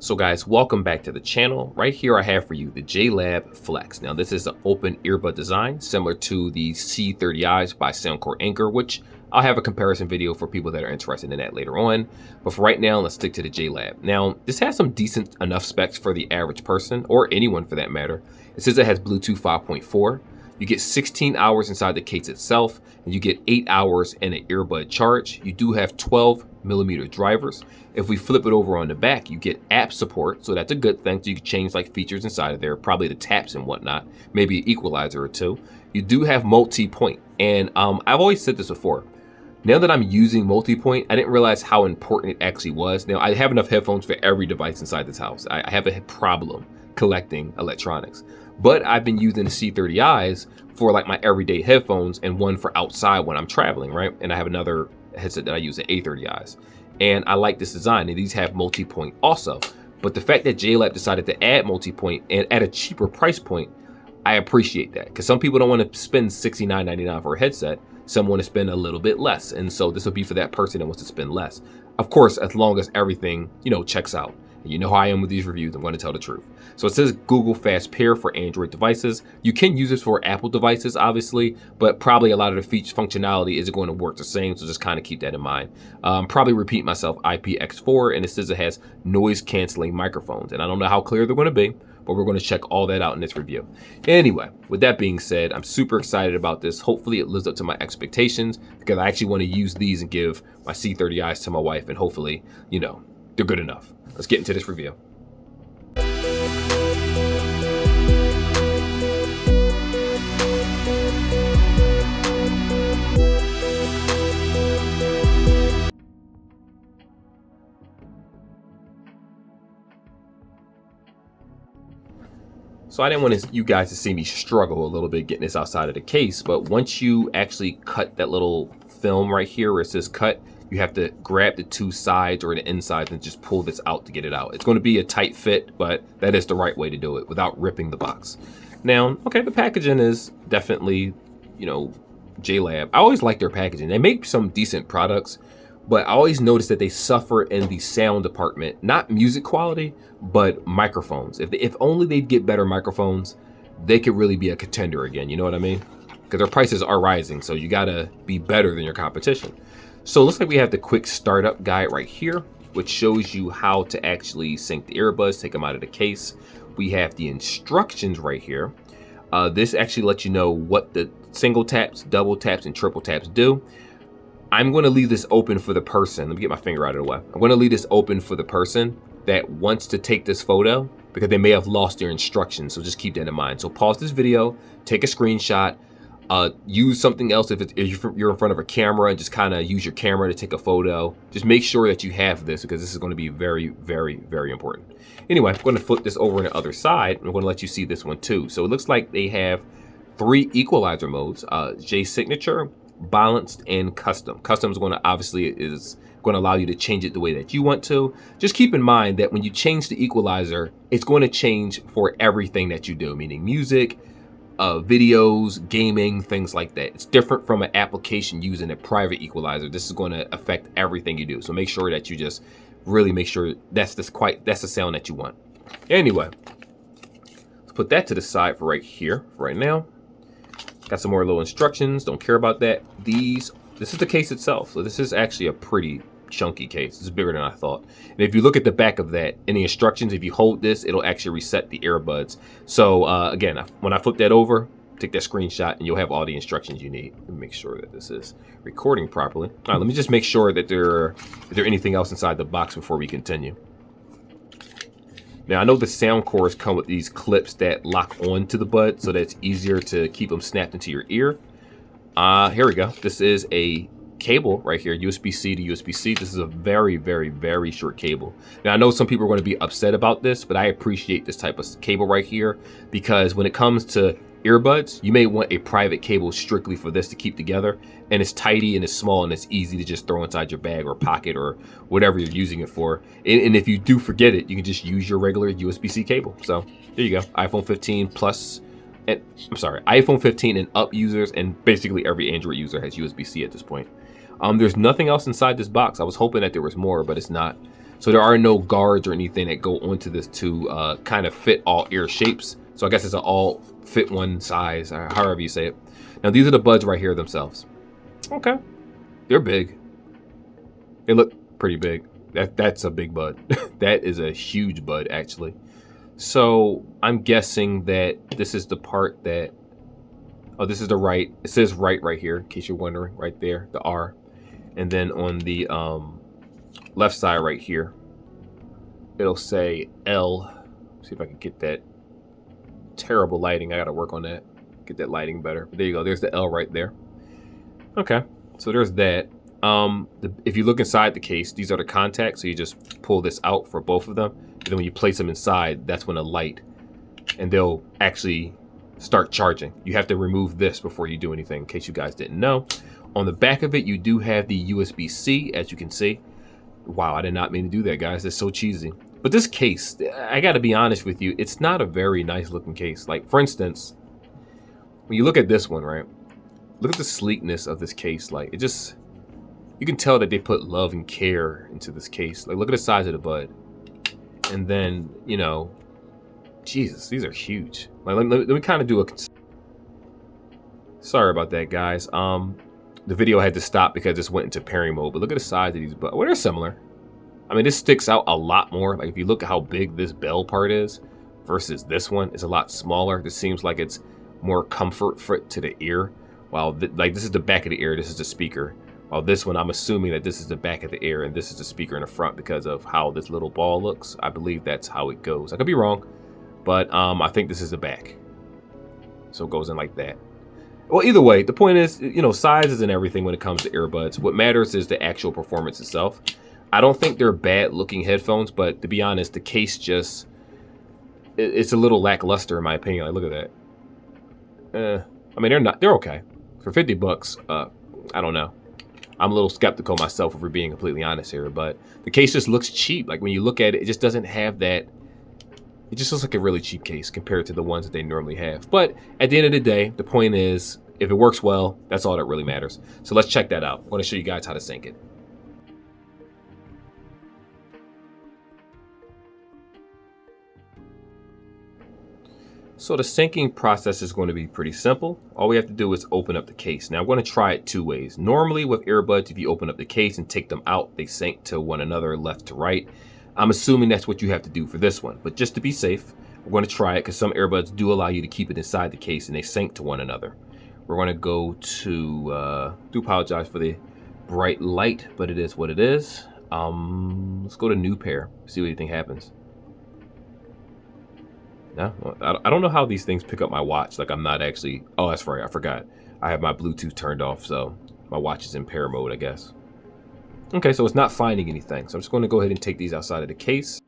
So guys, welcome back to the channel. Right here I have for you the JLab Flex. Now this is an open earbud design similar to the C30Is by Soundcore Anchor, which I'll have a comparison video for people that are interested in that later on. But for right now, let's stick to the JLab. Now this has some decent enough specs for the average person, or anyone for that matter. It says it has Bluetooth 5.4. You get 16 hours inside the case itself, and you get 8 hours in an earbud charge. You do have 12mm drivers. If we flip it over on the back, you get app support, so that's a good thing. So you can change like features inside of there, probably the taps and whatnot, maybe an equalizer or two. You do have multi-point, and I've always said this before. Now that I'm using multi-point, I didn't realize how important it actually was. Now I have enough headphones for every device inside this house. I have a problem collecting electronics. But I've been using the C30Is for like my everyday headphones and one for outside when I'm traveling, right? And I have another headset that I use, the A30Is. And I like this design, and these have multi-point also. But the fact that JLab decided to add multi-point and at a cheaper price point, I appreciate that. Because some people don't want to spend $69.99 for a headset. Some want to spend a little bit less. And so this will be for that person that wants to spend less. Of course, as long as everything, checks out. You know how I am with these reviews, I'm going to tell the truth. So it says Google Fast Pair for Android devices. You can use this for Apple devices, obviously, but probably a lot of the feature functionality isn't going to work the same, so just kind of keep that in mind. Probably repeat myself, IPX4, and it says it has noise canceling microphones, and I don't know how clear they're going to be, but we're going to check all that out in this review. Anyway, with that being said, I'm super excited about this. Hopefully it lives up to my expectations, because I actually want to use these and give my C30Is to my wife, and hopefully, they're good enough. Let's get into this review. So I didn't want you guys to see me struggle a little bit getting this outside of the case, but once you actually cut that little film right here where it says cut, you have to grab the two sides or the insides and just pull this out to get it out. It's going to be a tight fit, but that is the right way to do it without ripping the box. Now, okay, the packaging is definitely, JLab. I always like their packaging. They make some decent products, but I always notice that they suffer in the sound department, not music quality, but microphones. If only they'd get better microphones, they could really be a contender again. You know what I mean? Because their prices are rising, so you gotta be better than your competition. So it looks like we have the quick startup guide right here, which shows you how to actually sync the earbuds, take them out of the case. We have the instructions right here. This actually lets you know what the single taps, double taps, and triple taps do. I'm going to leave this open for the person. Let me get my finger out of the way. I'm going to leave this open for the person that wants to take this photo because they may have lost their instructions. So just keep that in mind. So pause this video, take a screenshot, use something else if you're in front of a camera, and just kind of use your camera to take a photo. Just make sure that you have this because this is going to be very, very, very important. Anyway, I'm going to flip this over on the other side. I'm going to let you see this one too. So it looks like they have 3 equalizer modes, J Signature, Balanced, and Custom. Custom is going to allow you to change it the way that you want to. Just keep in mind that when you change the equalizer, it's going to change for everything that you do, meaning music, videos, gaming, things like that. It's different from an application using a private equalizer. This is going to affect everything you do. So make sure that you just really make sure that's the sound that you want. Anyway, let's put that to the side for right here, for right now. Got some more little instructions. Don't care about that. This is the case itself. So this is actually a pretty chunky case. It's bigger than I thought. And if you look at the back of that, in the instructions, if you hold this, it'll actually reset the earbuds. So again, when I flip that over, take that screenshot and you'll have all the instructions you need. Let me make sure that this is recording properly. All right, let me just make sure that is there anything else inside the box before we continue. Now I know the sound cores come with these clips that lock onto the bud, so that it's easier to keep them snapped into your ear. Here we go. This is a cable right here, USB-C to USB-C. This is a very, very, very short cable. Now I know some people are going to be upset about this, but I appreciate this type of cable right here because when it comes to earbuds, you may want a private cable strictly for this to keep together, and it's tidy and it's small and it's easy to just throw inside your bag or pocket or whatever you're using it for. And if you do forget it, you can just use your regular USB-C cable. So there you go. iPhone 15 plus, and I'm sorry, iPhone 15 and up users, and basically every Android user has USB-C at this point. There's nothing else inside this box. I was hoping that there was more, but it's not. So there are no guards or anything that go onto this to kind of fit all ear shapes. So I guess it's an all fit one size, or however you say it. Now these are the buds right here themselves. Okay, they're big. They look pretty big. That's a big bud. That is a huge bud, actually. So I'm guessing that this is the part that, oh, this is the right. It says right here, in case you're wondering, right there, the R. And then on the left side right here, it'll say L. See if I can get that terrible lighting. I gotta work on that. Get that lighting better. But there you go. There's the L right there. Okay, so there's that. If you look inside the case, these are the contacts. So you just pull this out for both of them. And then when you place them inside, that's when a light, and they'll actually start charging. You have to remove this before you do anything, in case you guys didn't know. On the back of it, you do have the USB-C, as you can see. Wow, I did not mean to do that, guys. That's so cheesy. But this case, I gotta be honest with you, it's not a very nice looking case. Like, for instance, when you look at this one, right? Look at the sleekness of this case. Like, it just, you can tell that they put love and care into this case. Like, look at the size of the bud. And then, you know, Jesus, these are huge. Like, let me kind of do a, sorry about that, guys. The video had to stop because this went into pairing mode, but look at the size of these buds. Well, they're similar. I mean, this sticks out a lot more. Like, if you look at how big this bell part is versus this one, it's a lot smaller. This seems like it's more comfort fit to the ear. While like this is the back of the ear, this is the speaker. While this one, I'm assuming that this is the back of the ear and this is the speaker in the front because of how this little ball looks. I believe that's how it goes. I could be wrong, but I think this is the back. So it goes in like that. Well, either way, the point is, you know, size isn't everything when it comes to earbuds. What matters is the actual performance itself. I don't think they're bad looking headphones, but to be honest, the case just, it's a little lackluster in my opinion. Like, look at that. I mean, they're okay. For 50 bucks, I don't know. I'm a little skeptical myself if we're being completely honest here, but the case just looks cheap. Like when you look at it, it just doesn't have that, it just looks like a really cheap case compared to the ones that they normally have. But at the end of the day, the point is, if it works well, that's all that really matters. So let's check that out. I want to show you guys how to sync it. So the syncing process is going to be pretty simple. All we have to do is open up the case. Now I'm going to try it two ways. Normally with earbuds, if you open up the case and take them out, they sync to one another left to right. I'm assuming that's what you have to do for this one. But just to be safe, we're going to try it because some earbuds do allow you to keep it inside the case and they sync to one another. We're going to go to, do apologize for the bright light, but it is what it is. Let's go to new pair, see what anything happens. No, I don't know how these things pick up my watch. Like I'm not actually, oh, that's right, I forgot. I have my Bluetooth turned off, so my watch is in pair mode, I guess. Okay, so it's not finding anything. So I'm just going to go ahead and take these outside of the case.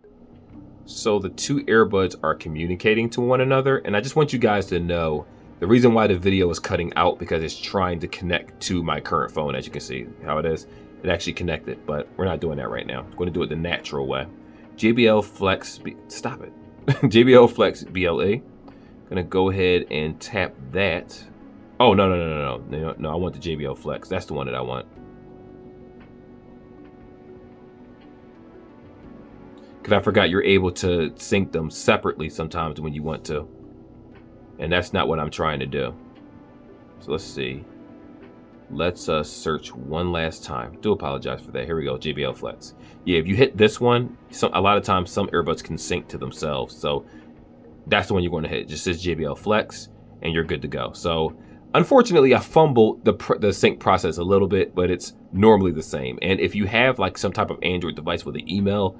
So the two earbuds are communicating to one another. And I just want you guys to know the reason why the video is cutting out because it's trying to connect to my current phone. As you can see how it is, it actually connected, but we're not doing that right now. I'm going to do it the natural way. JBL Flex, stop it. JBL Flex BLE. Gonna go ahead and tap that. Oh, no, I want the JBL Flex. That's the one that I want. Because I forgot you're able to sync them separately sometimes when you want to. And that's not what I'm trying to do. So let's see. Let's search one last time. Do apologize for that. Here we go, JBL Flex. Yeah, if you hit this one, a lot of times some earbuds can sync to themselves. So that's the one you're going to hit. It just says JBL Flex, and you're good to go. So unfortunately, I fumbled the sync process a little bit, but it's normally the same. And if you have like some type of Android device with an email,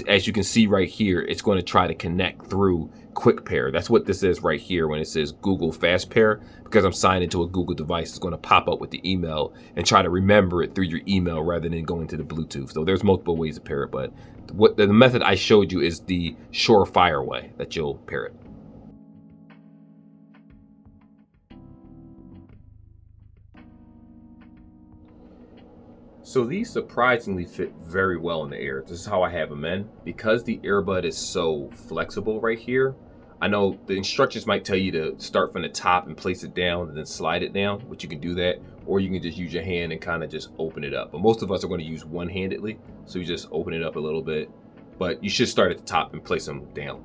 as you can see right here, it's going to try to connect through Quick Pair. That's what this is right here when it says Google Fast Pair. Because I'm signed into a Google device, it's going to pop up with the email and try to remember it through your email rather than going to the Bluetooth. So there's multiple ways to pair it, but what the method I showed you is the surefire way that you'll pair it. So these surprisingly fit very well in the ear. This is how I have them in. Because the earbud is so flexible right here, I know the instructions might tell you to start from the top and place it down and then slide it down, but you can do that. or you can just use your hand and kind of just open it up. But most of us are going to use one-handedly, so you just open it up a little bit. But you should start at the top and place them down.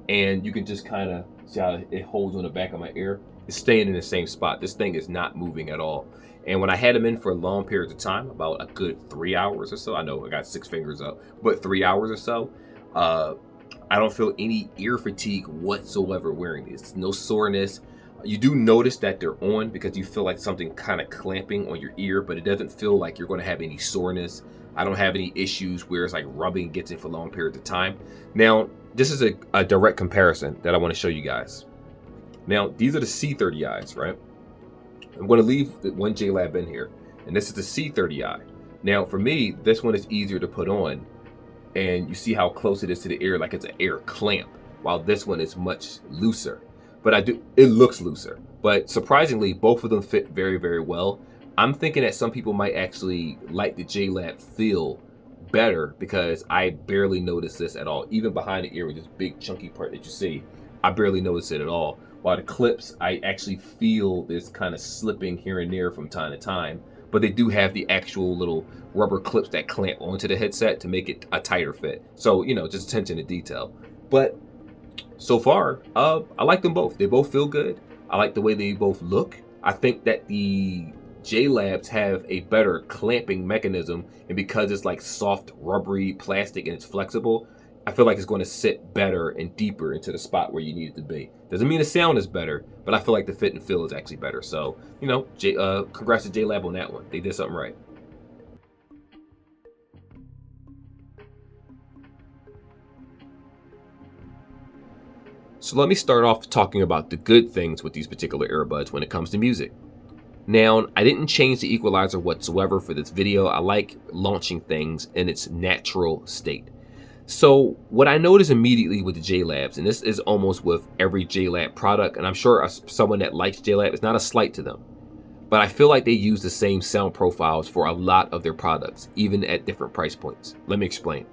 And you can just kind of see how it holds on the back of my ear. It's staying in the same spot. This thing is not moving at all. And when I had them in for long periods of time, about a good 3 hours or so, I know I got 6 fingers up, but 3 hours or so, I don't feel any ear fatigue whatsoever wearing these. No soreness. You do notice that they're on because you feel like something kind of clamping on your ear, but it doesn't feel like you're going to have any soreness. I don't have any issues where it's like rubbing gets in for long periods of time. Now, this is a direct comparison that I want to show you guys. Now, these are the C30Is, right? I'm going to leave the one JLab in here, and this is the C30i. Now, for me, this one is easier to put on, and you see how close it is to the ear, like it's an ear clamp, while this one is much looser. But it looks looser. But surprisingly, both of them fit very, very well. I'm thinking that some people might actually like the JLab feel better because I barely notice this at all. Even behind the ear with this big chunky part that you see, I barely notice it at all. While the clips, I actually feel this kind of slipping here and there from time to time. But they do have the actual little rubber clips that clamp onto the headset to make it a tighter fit. So, you know, just attention to detail. But so far, I like them both. They both feel good. I like the way they both look. I think that the JLabs have a better clamping mechanism, and because it's like soft, rubbery plastic and it's flexible, I feel like it's going to sit better and deeper into the spot where you need it to be. Doesn't mean the sound is better, but I feel like the fit and feel is actually better. So, you know, congrats to JLab on that one. They did something right. So let me start off talking about the good things with these particular earbuds when it comes to music. Now, I didn't change the equalizer whatsoever for this video. I like launching things in its natural state. So what I noticed immediately with the JLabs, and this is almost with every JLab product, and I'm sure someone that likes JLab, it's not a slight to them, but I feel like they use the same sound profiles for a lot of their products, even at different price points. Let me explain.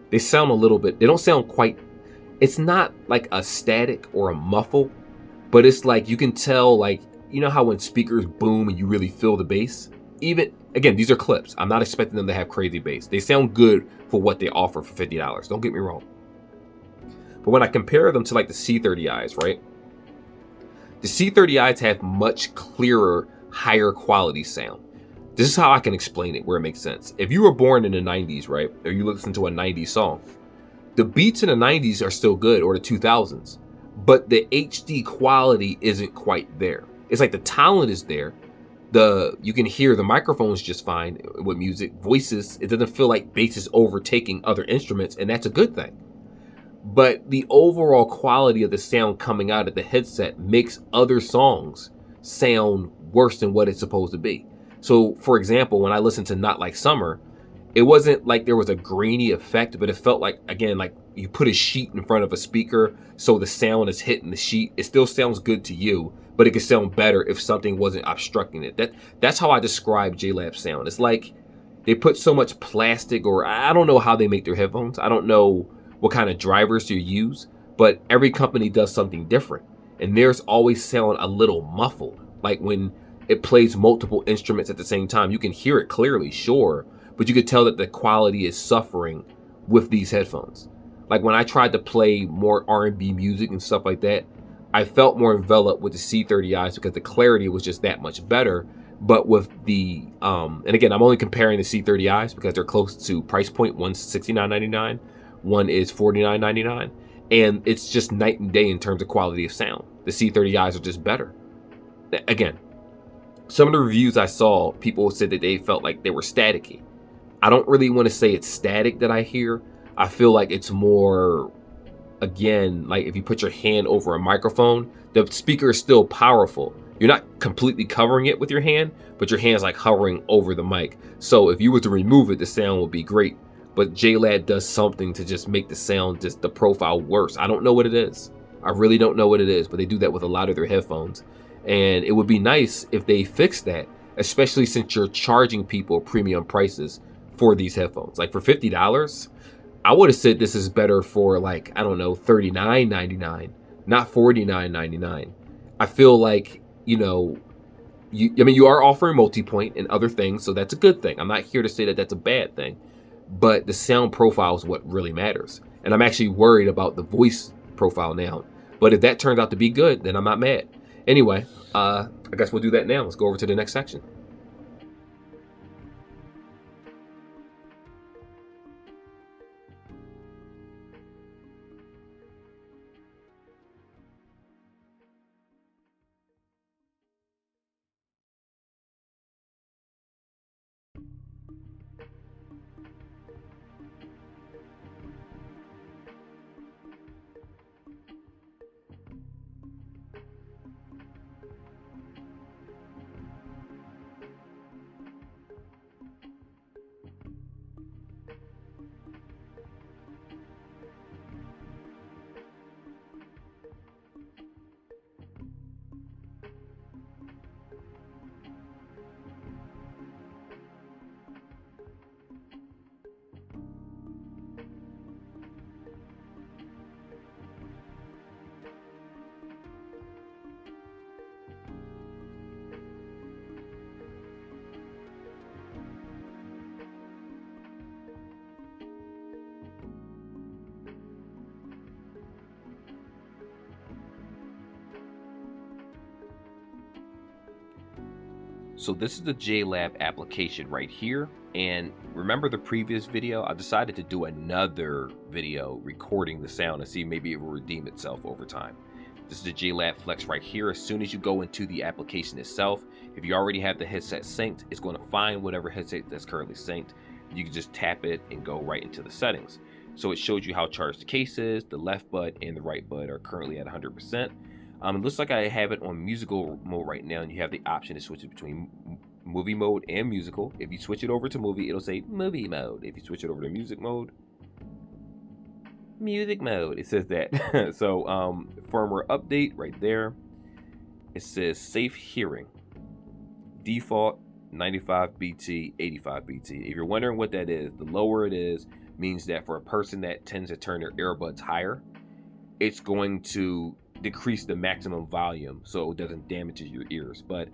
They sound a little bit, they don't sound quite, it's not like a static or a muffle, but it's like you can tell, like, you know how when speakers boom and you really feel the bass? Even, again, these are clips. I'm not expecting them to have crazy bass. They sound good for what they offer for $50. Don't get me wrong. But when I compare them to like the C30Is, right? The C30Is have much clearer, higher quality sound. This is how I can explain it where it makes sense. If you were born in the 90s, right? Or you listen to a 90s song, the beats in the 90s are still good, or the 2000s, but the HD quality isn't quite there. It's like the talent is there. You can hear the microphones just fine with music, voices. It doesn't feel like bass is overtaking other instruments, and that's a good thing. But the overall quality of the sound coming out of the headset makes other songs sound worse than what it's supposed to be. So, for example, when I listened to Not Like Summer, it wasn't like there was a grainy effect, but it felt like, again, like you put a sheet in front of a speaker, so the sound is hitting the sheet. It still sounds good to you, but it could sound better if something wasn't obstructing it. That's how I describe JLab sound. It's like they put so much plastic, or I don't know how they make their headphones. I don't know what kind of drivers they use, but every company does something different. And theirs always sound a little muffled. Like when it plays multiple instruments at the same time, you can hear it clearly, sure, but you could tell that the quality is suffering with these headphones. Like when I tried to play more R&B music and stuff like that, I felt more enveloped with the C30Is because the clarity was just that much better. But with the, and again, I'm only comparing the C30Is because they're close to price point. One's $69.99, one is $49.99. And it's just night and day in terms of quality of sound. The C30Is are just better. Again, some of the reviews I saw, people said that they felt like they were staticky. I don't really want to say it's static that I hear. I feel like it's more, again, like if you put your hand over a microphone, the speaker is still powerful. You're not completely covering it with your hand, but your hand's like hovering over the mic. So if you were to remove it, the sound would be great. But JLab does something to just make the sound, just the profile worse. I don't know what it is. I really don't know what it is, but they do that with a lot of their headphones. And it would be nice if they fix that, especially since you're charging people premium prices for these headphones. Like for $50, I would have said this is better for like, I don't know, $39.99, not $49.99. I feel like, you know, I mean, you are offering multipoint and other things, so that's a good thing. I'm not here to say that that's a bad thing, but the sound profile is what really matters. And I'm actually worried about the voice profile now. But if that turns out to be good, then I'm not mad. Anyway, I guess we'll do that now. Let's go over to the next section. So this is the JLab application right here. And remember the previous video? I decided to do another video recording the sound and see maybe it will redeem itself over time. This is the JLab Flex right here. As soon as you go into the application itself, if you already have the headset synced, it's going to find whatever headset that's currently synced. You can just tap it and go right into the settings. So it shows you how charged the case is. The left bud and the right bud are currently at 100%. It looks like I have it on musical mode right now, and you have the option to switch it between movie mode and musical. If you switch it over to movie, it'll say movie mode. If you switch it over to music mode, it says that. So firmware update right there. It says safe hearing. Default 95 BT, 85 BT. If you're wondering what that is, the lower it is means that for a person that tends to turn their earbuds higher, it's going to decrease the maximum volume so it doesn't damage your ears. But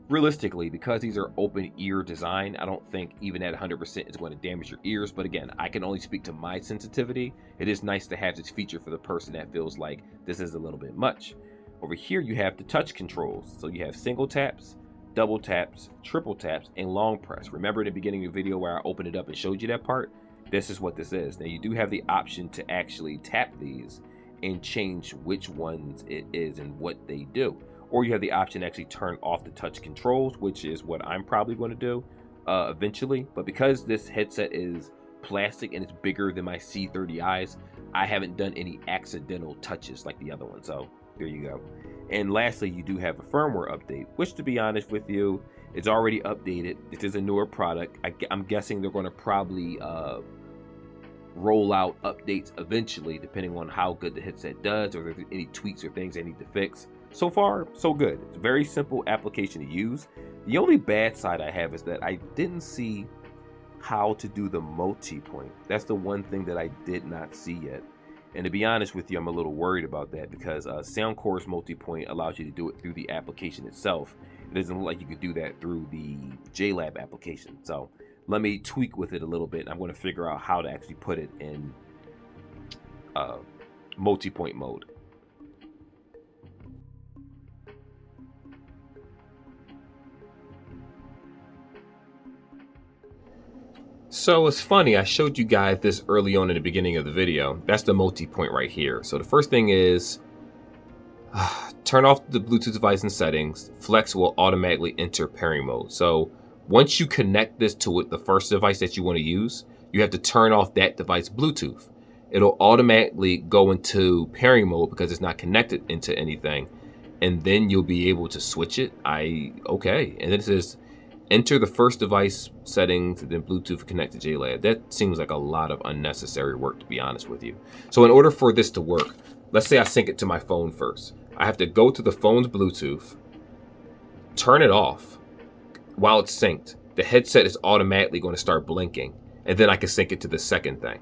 realistically, because these are open ear design, I don't think even at 100% it's going to damage your ears. But again, I can only speak to my sensitivity. It is nice to have this feature for the person that feels like this is a little bit much. Over here you have the touch controls. So you have single taps, double taps, triple taps, and long press. Remember in the beginning of the video where I opened it up and showed you that part? This is what this is. Now you do have the option to actually tap these and change which ones it is and what they do. Or you have the option to actually turn off the touch controls, which is what I'm probably going to do eventually. But because this headset is plastic and it's bigger than my C30Is, I haven't done any accidental touches like the other one. So there you go. And lastly, you do have a firmware update, which to be honest with you, it's already updated. This is a newer product. I'm guessing they're going to probably roll out updates eventually, depending on how good the headset does or if there's any tweaks or things they need to fix. So far, so good. It's a very simple application to use. The only bad side I have is that I didn't see how to do the multi-point. That's the one thing that I did not see yet. And to be honest with you, I'm a little worried about that because Soundcore's multi-point allows you to do it through the application itself. It doesn't look like you could do that through the JLab application. So let me tweak with it a little bit. I'm going to figure out how to actually put it in multi-point mode. So it's funny, I showed you guys this early on in the beginning of the video. That's the multi-point right here. So the first thing is turn off the Bluetooth device in settings. Flex will automatically enter pairing mode. So once you connect this to the first device that you want to use, you have to turn off that device Bluetooth. It'll automatically go into pairing mode because it's not connected into anything. And then you'll be able to switch it. Okay. And then it says enter the first device settings, then Bluetooth connect to JLab. That seems like a lot of unnecessary work, to be honest with you. So in order for this to work, let's say I sync it to my phone first. I have to go to the phone's Bluetooth, turn it off. While it's synced, the headset is automatically going to start blinking, and then I can sync it to the second thing.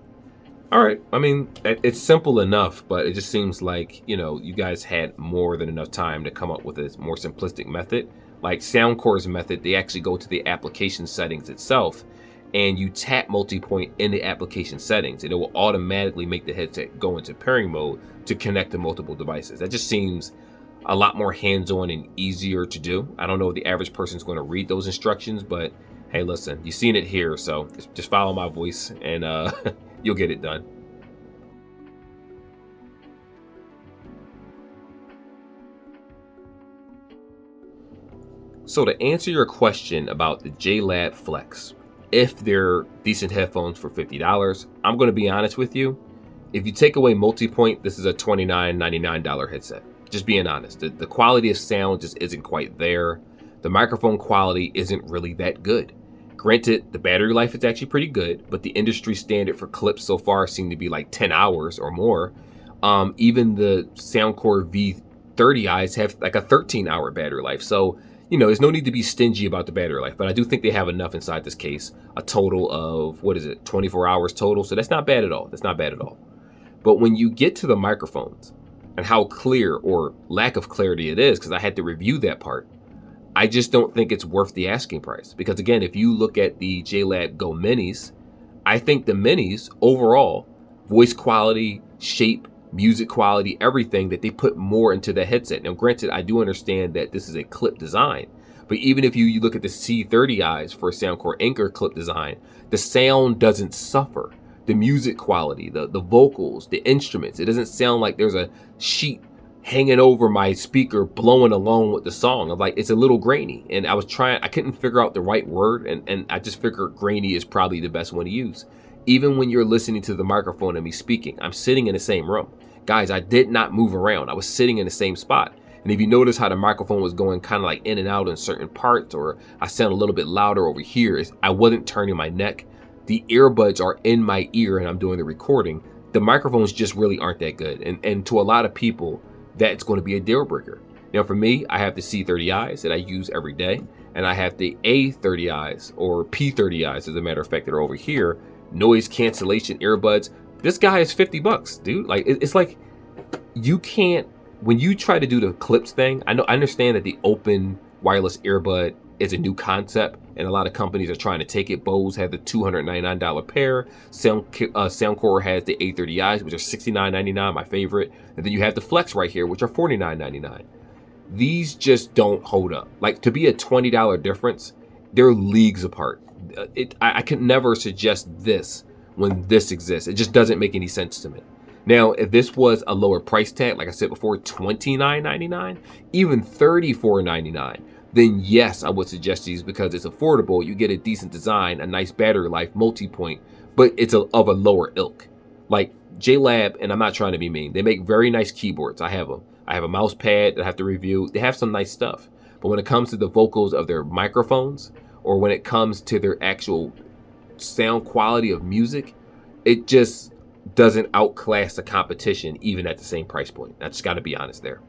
All right, I mean, it's simple enough, but it just seems like, you guys had more than enough time to come up with a more simplistic method. like Soundcore's method, they actually go to the application settings itself, and you tap multipoint in the application settings, and it will automatically make the headset go into pairing mode to connect to multiple devices. That just seems a lot more hands-on and easier to do. I don't know if the average person's going to read those instructions, but hey, listen, you've seen it here, so just follow my voice and you'll get it done. So to answer your question about the JLab Flex, if they're decent headphones for $50, I'm going to be honest with you. If you take away multipoint, this is a $29.99 headset. Just being honest, the quality of sound just isn't quite there. The microphone quality isn't really that good. Granted, the battery life is actually pretty good, but the industry standard for clips so far seem to be like 10 hours or more. Even the Soundcore V30Is have like a 13-hour battery life. So, you know, there's no need to be stingy about the battery life, but I do think they have enough inside this case. A total of, 24 hours total. So that's not bad at all. That's not bad at all. But when you get to the microphones and how clear or lack of clarity it is, because I had to review that part, I just don't think it's worth the asking price. Because again, if you look at the JLab Go Minis, I think the Minis overall, voice quality, shape, music quality, everything, that they put more into the headset. Now, granted, I do understand that this is a clip design, but even if you look at the C30Is for Soundcore Anchor clip design, the sound doesn't suffer. The music quality, the vocals, the instruments, it doesn't sound like there's a sheet hanging over my speaker blowing along with the song. I'm like, it's a little grainy, and I couldn't figure out the right word, and I just figured grainy is probably the best one to use. Even when you're listening to the microphone and me speaking, I'm sitting in the same room. Guys, I did not move around. I was sitting in the same spot. And if you notice how the microphone was going kind of like in and out in certain parts, or I sound a little bit louder over here, I wasn't turning my neck. The earbuds are in my ear and I'm doing the recording. The microphones just really aren't that good. And to a lot of people, that's going to be a deal breaker. Now for me, I have the C30Is that I use every day, and I have the A30Is or P30Is, as a matter of fact, that are over here. Noise cancellation earbuds. This guy is $50, dude. Like, it's like, you can't, when you try to do the clips thing, I understand that the open wireless earbud is a new concept, and a lot of companies are trying to take it. Bose had the $299 pair. Soundcore has the A30Is, which are $69.99, my favorite. And then you have the Flex right here, which are $49.99. These just don't hold up. Like, to be a $20 difference, they're leagues apart. I could never suggest this when this exists. It just doesn't make any sense to me. Now, if this was a lower price tag, like I said before, $29.99, even $34.99, then yes, I would suggest these because it's affordable. You get a decent design, a nice battery life, multi-point, but it's of a lower ilk. Like JLab, and I'm not trying to be mean, they make very nice keyboards. I have them. I have a mouse pad that I have to review. They have some nice stuff. But when it comes to the vocals of their microphones, or when it comes to their actual sound quality of music, it just doesn't outclass the competition, even at the same price point. I just got to be honest there.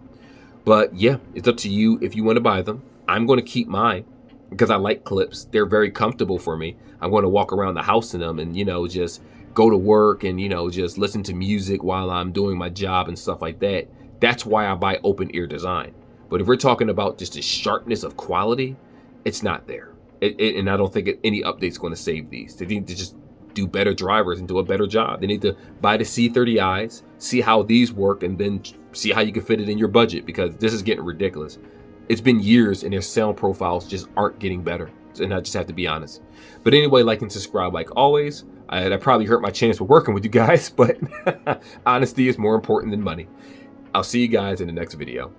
But yeah, it's up to you if you want to buy them. I'm going to keep mine because I like clips. They're very comfortable for me. I'm going to walk around the house in them and, you know, just go to work and, you know, just listen to music while I'm doing my job and stuff like that. That's why I buy open ear design. But if we're talking about just the sharpness of quality, it's not there. And I don't think any update's going to save these. They need to just do better drivers and do a better job. They need to buy the C30Is, see how these work, and then see how you can fit it in your budget, because this is getting ridiculous. It's been years and their sound profiles just aren't getting better. And I just have to be honest. But anyway, like and subscribe like always. I probably hurt my chance with working with you guys, but honesty is more important than money. I'll see you guys in the next video.